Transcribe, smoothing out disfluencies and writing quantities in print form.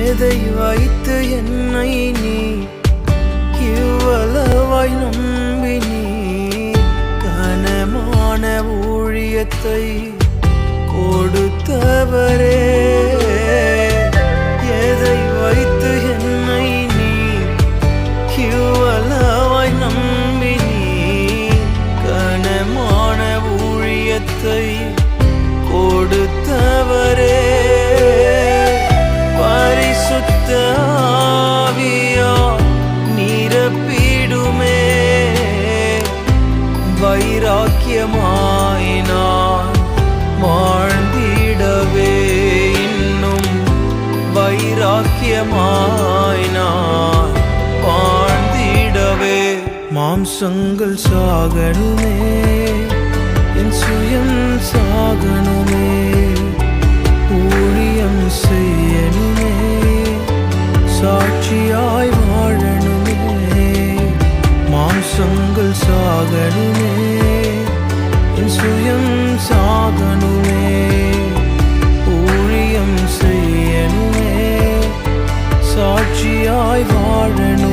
எதை வைத்து என்னை நீ இவ்வளவாய் நம்பினீ? கனமான ஊழியத்தை கொடுத்தவரே, எதை வைத்து என்னை நீ இவ்வளவாய் நம்பினீ? கனமான ஊழியத்தை கொடுத்தவரே, பரிசுத்த ஆவியால் நிரப்பிடுமே. வைராக்கியமாய் நான் வாழ்ந்திடவே, இன்னும் வைராக்கியமாய் நான் வாழ்ந்திடவே. மாம்சங்கள் சாகணுமே, என் சுயம் சாகணுமே, ஊழியம் செய்யணுமே, சாட்சியாய் வாழணுமே. மாம்சங்கள் சாகணுமே, என் சுயம் சாகணுமே, ஊழியம் செய்யணுமே, சாட்சியாய் வாழணுமே.